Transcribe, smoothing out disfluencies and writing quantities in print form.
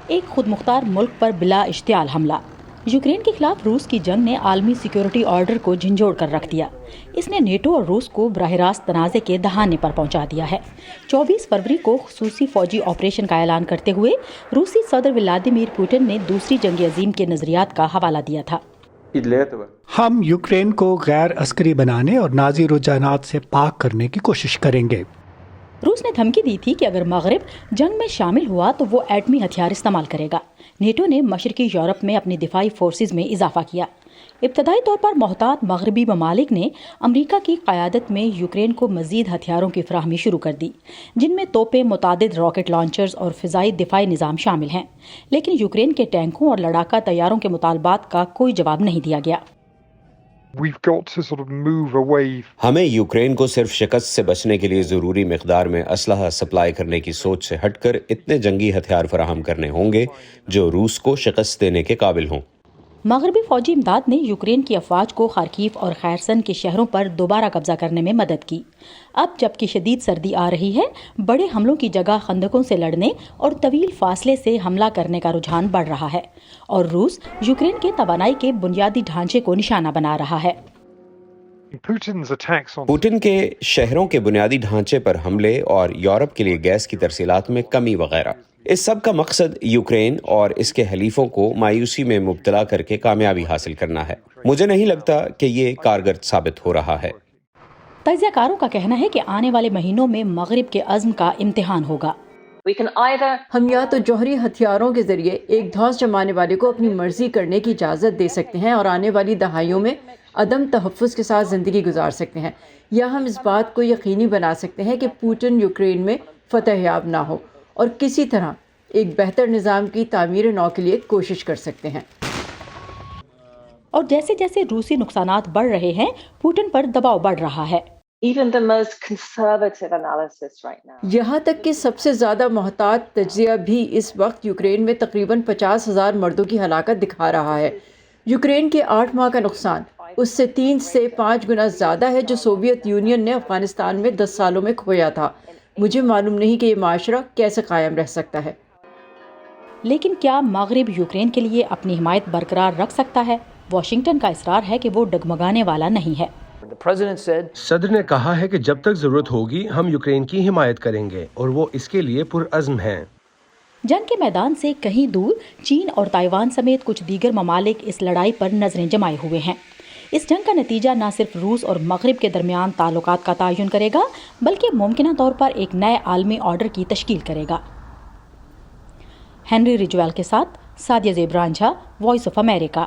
ایک خود مختار ملک پر بلا اشتعال حملہ۔ یوکرین کے خلاف روس کی جنگ نے عالمی سیکیورٹی آرڈر کو جھنجھوڑ کر رکھ دیا۔ اس نے نیٹو اور روس کو براہ راست تنازع کے دہانے پر پہنچا دیا ہے۔ 24 فروری کو خصوصی فوجی آپریشن کا اعلان کرتے ہوئے روسی صدر ولادیمیر پوٹن نے دوسری جنگ عظیم کے نظریات کا حوالہ دیا تھا۔ ہم یوکرین کو غیر عسکری بنانے اور نازی رجحانات سے پاک کرنے کی کوشش کریں گے۔ روس نے دھمکی دی تھی کہ اگر مغرب جنگ میں شامل ہوا تو وہ ایٹمی ہتھیار استعمال کرے گا۔ نیٹو نے مشرقی یورپ میں اپنی دفاعی فورسز میں اضافہ کیا۔ ابتدائی طور پر محتاط مغربی ممالک نے امریکہ کی قیادت میں یوکرین کو مزید ہتھیاروں کی فراہمی شروع کر دی، جن میں توپیں، متعدد راکٹ لانچرز اور فضائی دفاعی نظام شامل ہیں، لیکن یوکرین کے ٹینکوں اور لڑاکا طیاروں کے مطالبات کا کوئی جواب نہیں دیا گیا۔ ہمیں یوکرین کو صرف شکست سے بچنے کے لیے ضروری مقدار میں اسلحہ سپلائی کرنے کی سوچ سے ہٹ کر اتنے جنگی ہتھیار فراہم کرنے ہوں گے جو روس کو شکست دینے کے قابل ہوں۔ مغربی فوجی امداد نے یوکرین کی افواج کو خارکیف اور خیرسن کے شہروں پر دوبارہ قبضہ کرنے میں مدد کی۔ اب جبکہ شدید سردی آ رہی ہے، بڑے حملوں کی جگہ خندقوں سے لڑنے اور طویل فاصلے سے حملہ کرنے کا رجحان بڑھ رہا ہے، اور روس یوکرین کے توانائی کے بنیادی ڈھانچے کو نشانہ بنا رہا ہے۔ پوٹن کے شہروں کے بنیادی ڈھانچے پر حملے اور یورپ کے لیے گیس کی ترسیلات میں کمی وغیرہ، اس سب کا مقصد یوکرین اور اس کے حلیفوں کو مایوسی میں مبتلا کر کے کامیابی حاصل کرنا ہے۔ مجھے نہیں لگتا کہ یہ کارگر ثابت ہو رہا ہے۔ تجزیہ کاروں کا کہنا ہے کہ آنے والے مہینوں میں مغرب کے عزم کا امتحان ہوگا۔ ہم یا تو جوہری ہتھیاروں کے ذریعے ایک دھوس جمانے والے کو اپنی مرضی کرنے کی اجازت دے سکتے ہیں اور آنے والی دہائیوں میں عدم تحفظ کے ساتھ زندگی گزار سکتے ہیں، یا ہم اس بات کو یقینی بنا سکتے ہیں کہ پوٹن یوکرین میں فتح یاب نہ ہو اور کسی طرح ایک بہتر نظام کی تعمیر نو کے لیے کوشش کر سکتے ہیں۔ اور جیسے جیسے روسی نقصانات بڑھ رہے ہیں، پوٹن پر دباؤ بڑھ رہا ہے۔ یہاں تک کہ سب سے زیادہ محتاط تجزیہ بھی اس وقت یوکرین میں تقریباً 50,000 مردوں کی ہلاکت دکھا رہا ہے۔ یوکرین کے 8 ماہ کا نقصان اس سے 3 سے 5 گنا زیادہ ہے جو سوویت یونین نے افغانستان میں 10 سالوں میں کھویا تھا۔ مجھے معلوم نہیں کہ یہ معاشرہ کیسے قائم رہ سکتا ہے۔ لیکن کیا مغرب یوکرین کے لیے اپنی حمایت برقرار رکھ سکتا ہے؟ واشنگٹن کا اصرار ہے کہ وہ ڈگمگانے والا نہیں ہے۔ صدر نے کہا ہے کہ جب تک ضرورت ہوگی ہم یوکرین کی حمایت کریں گے اور وہ اس کے لیے پرعزم ہیں۔ جنگ کے میدان سے کہیں دور چین اور تائیوان سمیت کچھ دیگر ممالک اس لڑائی پر نظریں جمائے ہوئے ہیں۔ اس جنگ کا نتیجہ نہ صرف روس اور مغرب کے درمیان تعلقات کا تعین کرے گا، بلکہ ممکنہ طور پر ایک نئے عالمی آرڈر کی تشکیل کرے گا۔ ہنری رجویل کے ساتھ سادیہ زیب رانجھا، وائس آف امریکہ۔